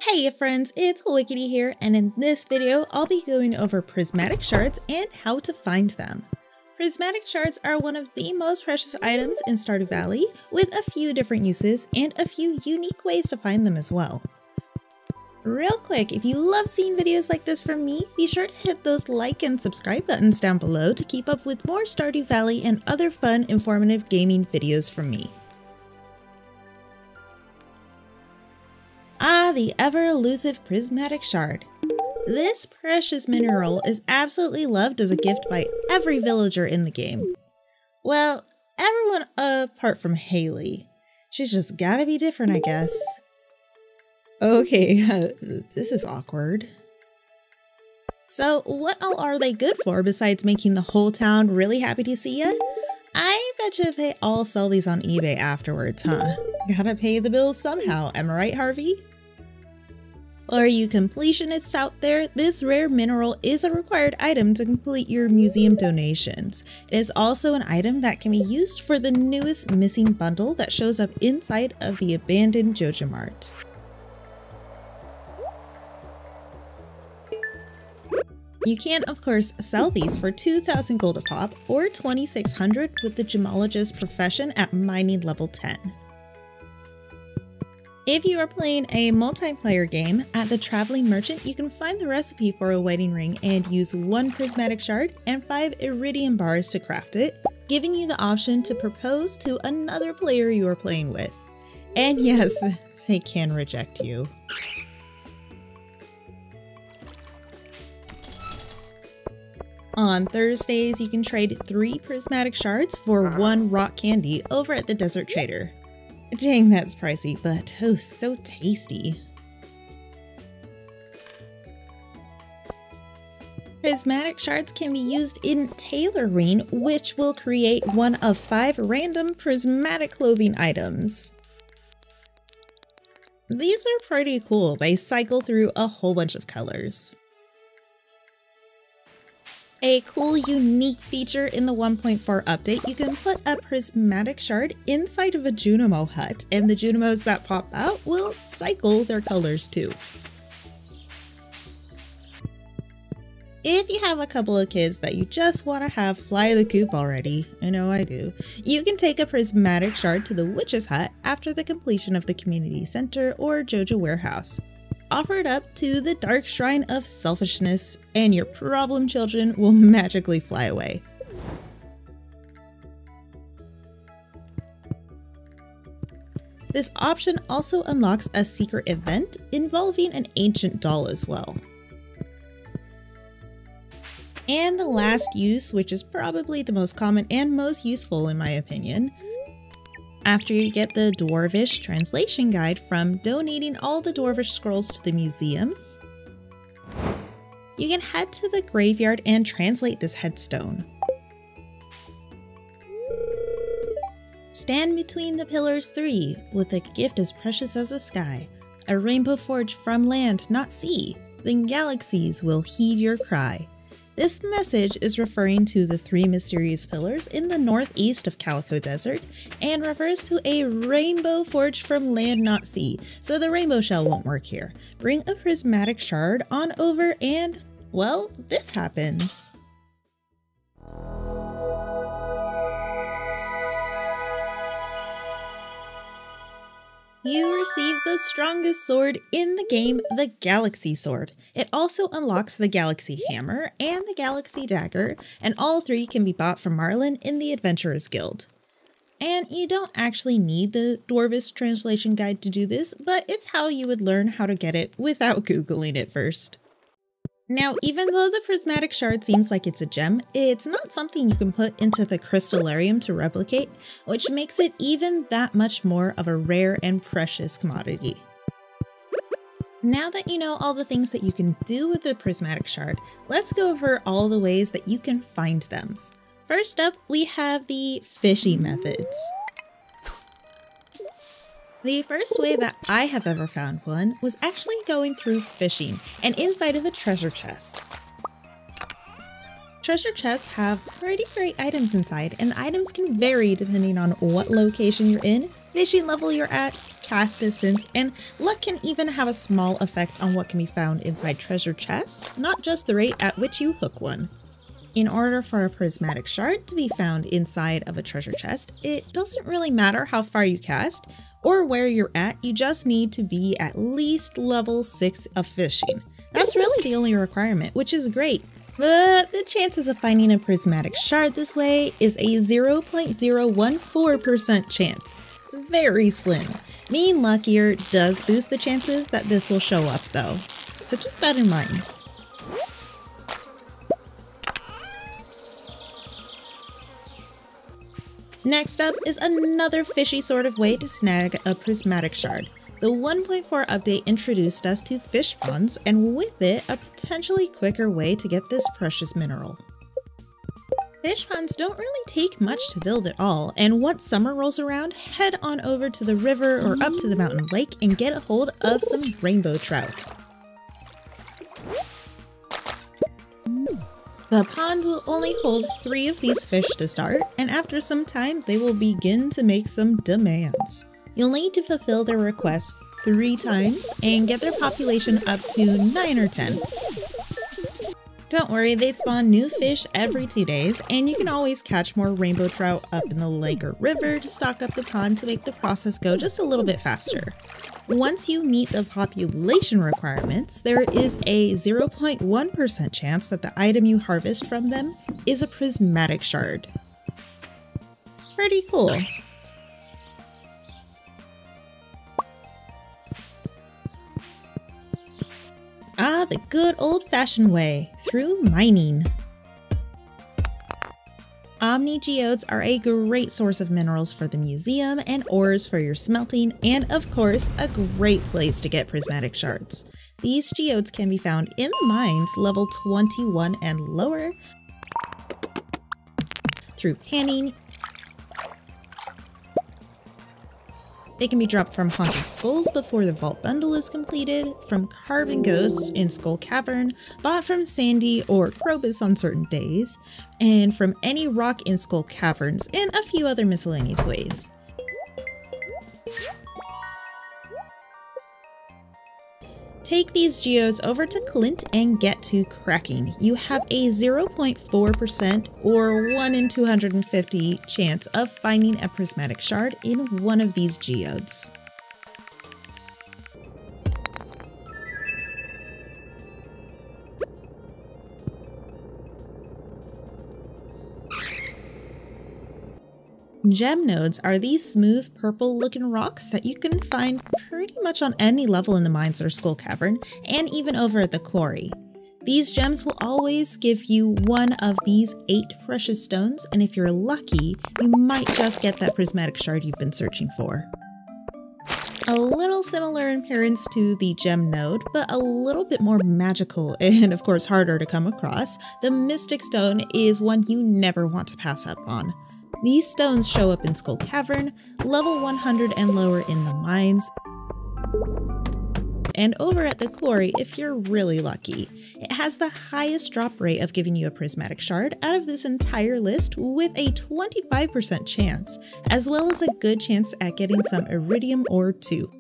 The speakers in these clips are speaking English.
Hey friends, it's Wickedy here, and in this video I'll be going over prismatic shards and how to find them. Prismatic shards are one of the most precious items in Stardew Valley, with a few different uses and a few unique ways to find them as well. Real quick, if you love seeing videos like this from me, be sure to hit those like and subscribe buttons down below to keep up with more Stardew Valley and other fun, informative gaming videos from me. The ever-elusive prismatic shard. This precious mineral is absolutely loved as a gift by every villager in the game. Well, everyone apart from Haley. She's just gotta be different, I guess. Okay, this is awkward. So, what all are they good for besides making the whole town really happy to see ya? I betcha they all sell these on eBay afterwards, huh? Gotta pay the bills somehow, am I right, Harvey? For you completionists out there, this rare mineral is a required item to complete your museum donations. It is also an item that can be used for the newest missing bundle that shows up inside of the abandoned Joja Mart. You can, of course, sell these for 2,000 gold a pop or 2,600 with the gemologist profession at mining level 10. If you are playing a multiplayer game, at the Traveling Merchant you can find the recipe for a wedding ring and use 1 prismatic shard and 5 iridium bars to craft it, giving you the option to propose to another player you are playing with. And yes, they can reject you. On Thursdays, you can trade 3 prismatic shards for 1 rock candy over at the Desert Trader. Dang, that's pricey, but oh, so tasty. Prismatic shards can be used in Tailoring, which will create one of 5 random prismatic clothing items. These are pretty cool. They cycle through a whole bunch of colors. A cool, unique feature in the 1.4 update, you can put a prismatic shard inside of a Junimo hut, and the Junimos that pop out will cycle their colors too. If you have a couple of kids that you just want to have fly the coop already, I know I do, you can take a prismatic shard to the witch's hut after the completion of the community center or Joja warehouse. Offer it up to the dark shrine of selfishness, and your problem children will magically fly away. This option also unlocks a secret event involving an ancient doll as well. And the last use, which is probably the most common and most useful in my opinion, after you get the Dwarvish translation guide from donating all the Dwarvish scrolls to the museum, you can head to the graveyard and translate this headstone. Stand between the pillars 3 with a gift as precious as the sky, a rainbow forged from land, not sea, then galaxies will heed your cry. This message is referring to the 3 mysterious pillars in the northeast of Calico Desert and refers to a rainbow forged from land, not sea, so the rainbow shell won't work here. Bring a prismatic shard on over and, well, this happens. You receive the strongest sword in the game, the Galaxy Sword. It also unlocks the Galaxy Hammer and the Galaxy Dagger, and all 3 can be bought from Marlin in the Adventurers Guild. And you don't actually need the Dwarvish translation guide to do this, but it's how you would learn how to get it without Googling it first. Now, even though the prismatic shard seems like it's a gem, it's not something you can put into the crystallarium to replicate, which makes it even that much more of a rare and precious commodity. Now that you know all the things that you can do with the prismatic shard, let's go over all the ways that you can find them. First up, we have the fishing methods. The first way that I have ever found one was actually going through fishing and inside of a treasure chest. Treasure chests have pretty great items inside, and the items can vary depending on what location you're in, fishing level you're at, cast distance, and luck can even have a small effect on what can be found inside treasure chests, not just the rate at which you hook one. In order for a prismatic shard to be found inside of a treasure chest, it doesn't really matter how far you cast or where you're at, you just need to be at least level 6 of fishing. That's really the only requirement, which is great. But the chances of finding a prismatic shard this way is a 0.014% chance. Very slim. Being luckier does boost the chances that this will show up though, so keep that in mind. Next up is another fishy sort of way to snag a prismatic shard. The 1.4 update introduced us to fish ponds, and with it, a potentially quicker way to get this precious mineral. Fish ponds don't really take much to build at all, and once summer rolls around, head on over to the river or up to the mountain lake and get a hold of some rainbow trout. The pond will only hold 3 of these fish to start, and after some time they will begin to make some demands. You'll need to fulfill their requests 3 times and get their population up to 9 or 10. Don't worry, they spawn new fish every 2 days, and you can always catch more rainbow trout up in the lake or river to stock up the pond to make the process go just a little bit faster. Once you meet the population requirements, there is a 0.1% chance that the item you harvest from them is a prismatic shard. Pretty cool. Ah, the good old-fashioned way, through mining. Omni Geodes are a great source of minerals for the museum and ores for your smelting, and of course, a great place to get prismatic shards. These geodes can be found in the mines level 21 and lower, through panning. They can be dropped from Haunted Skulls before the Vault Bundle is completed, from Carbon Ghosts in Skull Cavern, bought from Sandy or Krobus on certain days, and from any rock in Skull Caverns, and a few other miscellaneous ways. Take these geodes over to Clint and get to cracking. You have a 0.4% or 1 in 250 chance of finding a prismatic shard in one of these geodes. Gem nodes are these smooth purple looking rocks that you can find pretty much on any level in the mines or Skull Cavern, and even over at the quarry. These gems will always give you one of these 8 precious stones, and if you're lucky, you might just get that prismatic shard you've been searching for. A little similar in appearance to the gem node, but a little bit more magical and of course harder to come across, the Mystic Stone is one you never want to pass up on. These stones show up in Skull Cavern, level 100 and lower in the mines, and over at the quarry if you're really lucky. It has the highest drop rate of giving you a prismatic shard out of this entire list, with a 25% chance, as well as a good chance at getting some Iridium Ore too.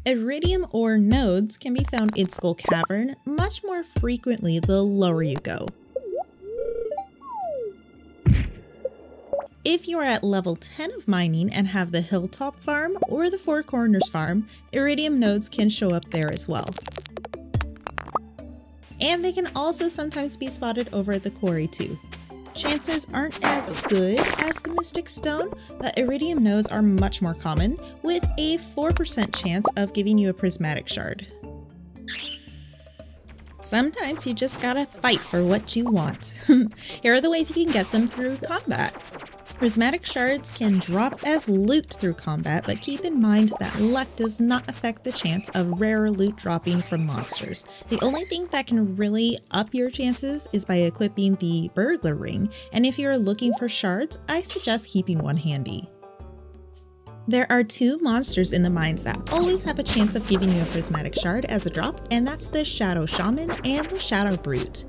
Iridium Ore Nodes can be found in Skull Cavern much more frequently the lower you go. If you are at level 10 of mining and have the Hilltop Farm or the Four Corners Farm, Iridium nodes can show up there as well. And they can also sometimes be spotted over at the quarry too. Chances aren't as good as the Mystic Stone, but Iridium nodes are much more common, with a 4% chance of giving you a prismatic shard. Sometimes you just gotta fight for what you want. Here are the ways you can get them through combat. Prismatic shards can drop as loot through combat, but keep in mind that luck does not affect the chance of rarer loot dropping from monsters. The only thing that can really up your chances is by equipping the burglar ring, and if you're looking for shards, I suggest keeping one handy. There are 2 monsters in the mines that always have a chance of giving you a prismatic shard as a drop, and that's the Shadow Shaman and the Shadow Brute.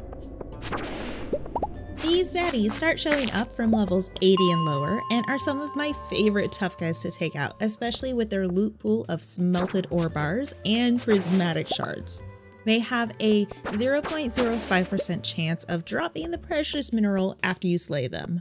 These zaddies start showing up from levels 80 and lower and are some of my favorite tough guys to take out, especially with their loot pool of smelted ore bars and prismatic shards. They have a 0.05% chance of dropping the precious mineral after you slay them.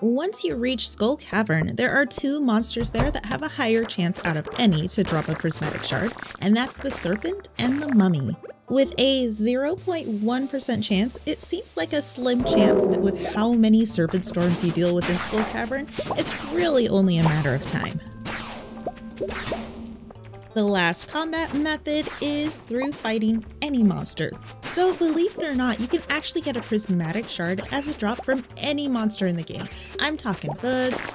Once you reach Skull Cavern, there are two monsters there that have a higher chance out of any to drop a prismatic shard, and that's the serpent and the mummy. With a 0.1% chance, it seems like a slim chance, but with how many serpent storms you deal with in Skull Cavern, it's really only a matter of time. The last combat method is through fighting any monster. So believe it or not, you can actually get a prismatic shard as a drop from any monster in the game. I'm talking bugs,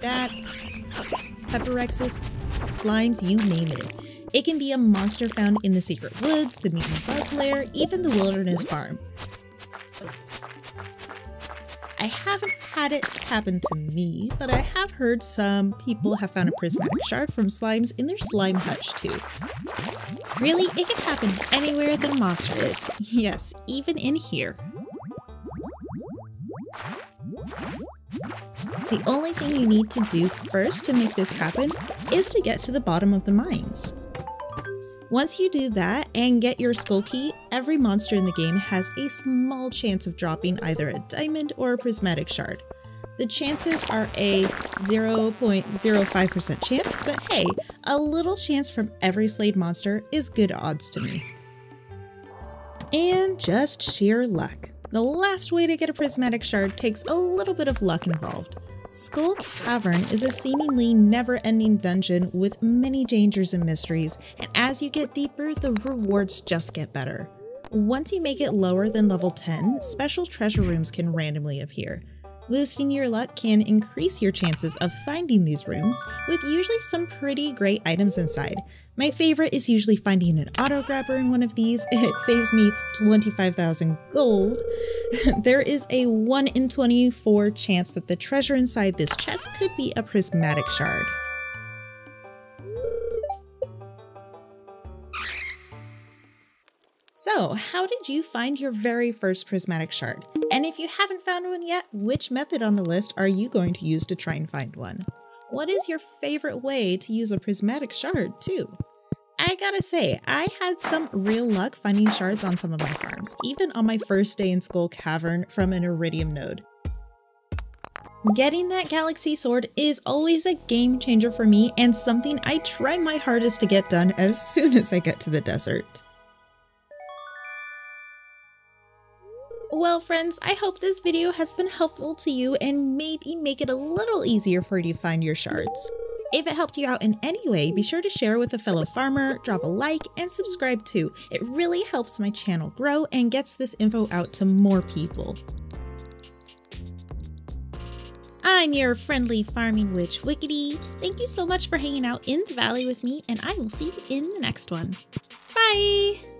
bats, pepperexes, slimes, you name it. It can be a monster found in the secret woods, the mutant bug lair, even the wilderness farm. I haven't had it happen to me, but I have heard some people have found a prismatic shard from slimes in their slime hutch too. Really, it can happen anywhere that a monster is. Yes, even in here. The only thing you need to do first to make this happen is to get to the bottom of the mines. Once you do that and get your skull key, every monster in the game has a small chance of dropping either a diamond or a prismatic shard. The chances are a 0.05% chance, but hey, a little chance from every slayed monster is good odds to me. And just sheer luck. The last way to get a prismatic shard takes a little bit of luck involved. Skull Cavern is a seemingly never-ending dungeon with many dangers and mysteries, and as you get deeper, the rewards just get better. Once you make it lower than level 10, special treasure rooms can randomly appear. Boosting your luck can increase your chances of finding these rooms, with usually some pretty great items inside. My favorite is usually finding an auto grabber in one of these. It saves me 25,000 gold. There is a 1 in 24 chance that the treasure inside this chest could be a prismatic shard. So, how did you find your very first prismatic shard? And if you haven't found one yet, which method on the list are you going to use to try and find one? What is your favorite way to use a prismatic shard too? I gotta say, I had some real luck finding shards on some of my farms, even on my first day in Skull Cavern from an Iridium node. Getting that galaxy sword is always a game changer for me and something I try my hardest to get done as soon as I get to the desert. Well friends, I hope this video has been helpful to you and maybe make it a little easier for you to find your shards. If it helped you out in any way, be sure to share with a fellow farmer, drop a like, and subscribe too. It really helps my channel grow and gets this info out to more people. I'm your friendly farming witch, Wickedy. Thank you so much for hanging out in the valley with me, and I will see you in the next one. Bye!